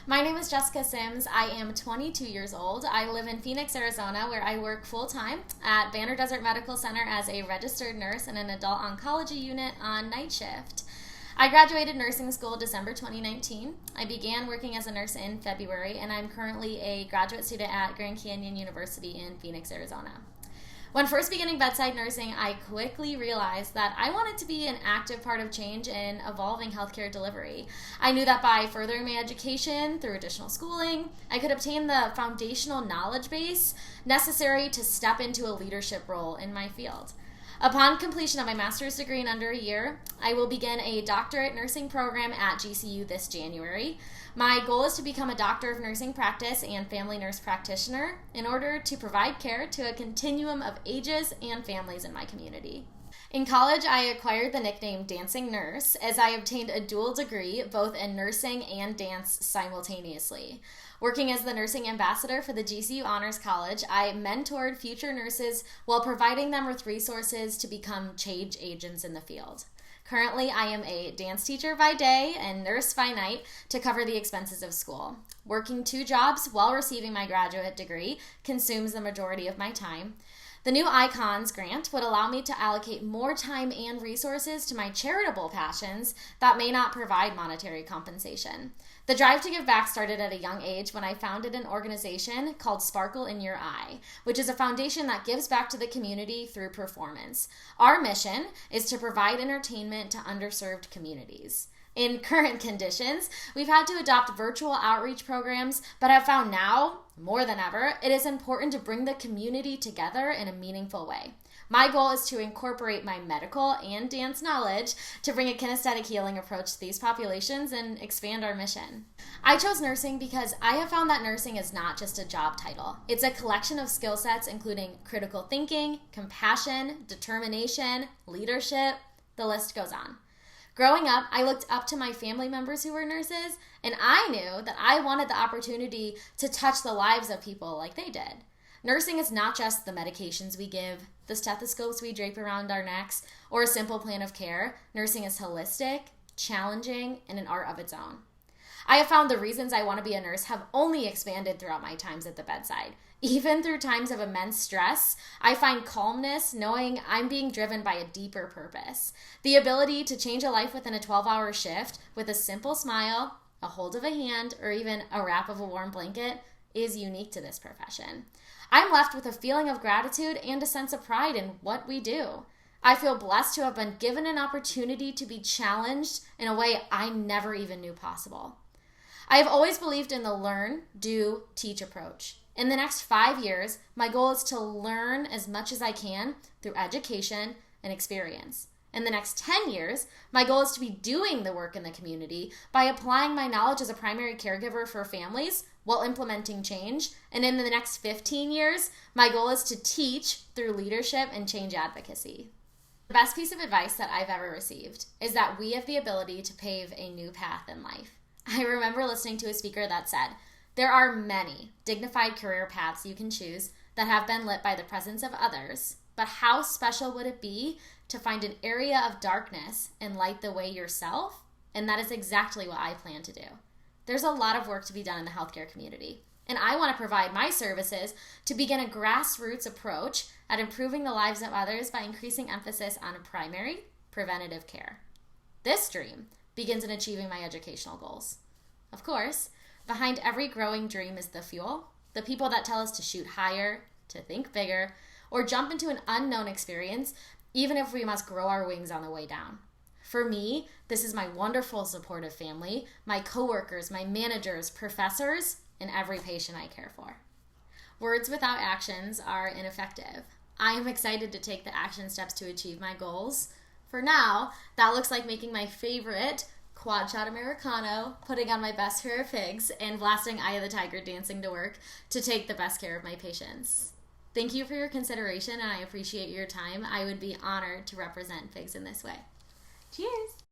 My name is Jessica Symmes. I am 22 years old. I live in Phoenix, Arizona, where I work full-time at Banner Desert Medical Center as a registered nurse in an adult oncology unit on night shift. I graduated nursing school December 2019. I began working as a nurse in February, and I'm currently a graduate student at Grand Canyon University in Phoenix, Arizona. When first beginning bedside nursing, I quickly realized that I wanted to be an active part of change in evolving healthcare delivery. I knew that by furthering my education through additional schooling, I could obtain the foundational knowledge base necessary to step into a leadership role in my field. Upon completion of my master's degree in under a year, I will begin a doctorate nursing program at GCU this January. My goal is to become a doctor of nursing practice and family nurse practitioner in order to provide care to a continuum of ages and families in my community. In college, I acquired the nickname Dancing Nurse as I obtained a dual degree both in nursing and dance simultaneously. Working as the nursing ambassador for the GCU Honors College, I mentored future nurses while providing them with resources to become change agents in the field. Currently, I am a dance teacher by day and nurse by night to cover the expenses of school. Working 2 jobs while receiving my graduate degree consumes the majority of my time. The new Icons grant would allow me to allocate more time and resources to my charitable passions that may not provide monetary compensation. The drive to give back started at a young age when I founded an organization called Sparkle in Your Eye, which is a foundation that gives back to the community through performance. Our mission is to provide entertainment to underserved communities. In current conditions, we've had to adopt virtual outreach programs, but have found now, more than ever, it is important to bring the community together in a meaningful way. My goal is to incorporate my medical and dance knowledge to bring a kinesthetic healing approach to these populations and expand our mission. I chose nursing because I have found that nursing is not just a job title. It's a collection of skill sets including critical thinking, compassion, determination, leadership, the list goes on. Growing up, I looked up to my family members who were nurses, and I knew that I wanted the opportunity to touch the lives of people like they did. Nursing is not just the medications we give, the stethoscopes we drape around our necks, or a simple plan of care. Nursing is holistic, challenging, and an art of its own. I have found the reasons I want to be a nurse have only expanded throughout my times at the bedside. Even through times of immense stress, I find calmness knowing I'm being driven by a deeper purpose. The ability to change a life within a 12-hour shift with a simple smile, a hold of a hand, or even a wrap of a warm blanket is unique to this profession. I'm left with a feeling of gratitude and a sense of pride in what we do. I feel blessed to have been given an opportunity to be challenged in a way I never even knew possible. I have always believed in the learn, do, teach approach. In the next 5 years, my goal is to learn as much as I can through education and experience. In the next 10 years, my goal is to be doing the work in the community by applying my knowledge as a primary caregiver for families while implementing change. And in the next 15 years, my goal is to teach through leadership and change advocacy. The best piece of advice that I've ever received is that we have the ability to pave a new path in life. I remember listening to a speaker that said, "There are many dignified career paths you can choose that have been lit by the presence of others, but how special would it be to find an area of darkness and light the way yourself?" And that is exactly what I plan to do. There's a lot of work to be done in the healthcare community, and I want to provide my services to begin a grassroots approach at improving the lives of others by increasing emphasis on primary preventative care. This dream begins in achieving my educational goals. Of course, behind every growing dream is the fuel, the people that tell us to shoot higher, to think bigger, or jump into an unknown experience, even if we must grow our wings on the way down. For me, this is my wonderful supportive family, my coworkers, my managers, professors, and every patient I care for. Words without actions are ineffective. I am excited to take the action steps to achieve my goals. For now, that looks like making my favorite quad shot Americano, putting on my best pair of FIGS, and blasting Eye of the Tiger dancing to work to take the best care of my patients. Thank you for your consideration, and I appreciate your time. I would be honored to represent FIGS in this way. Cheers!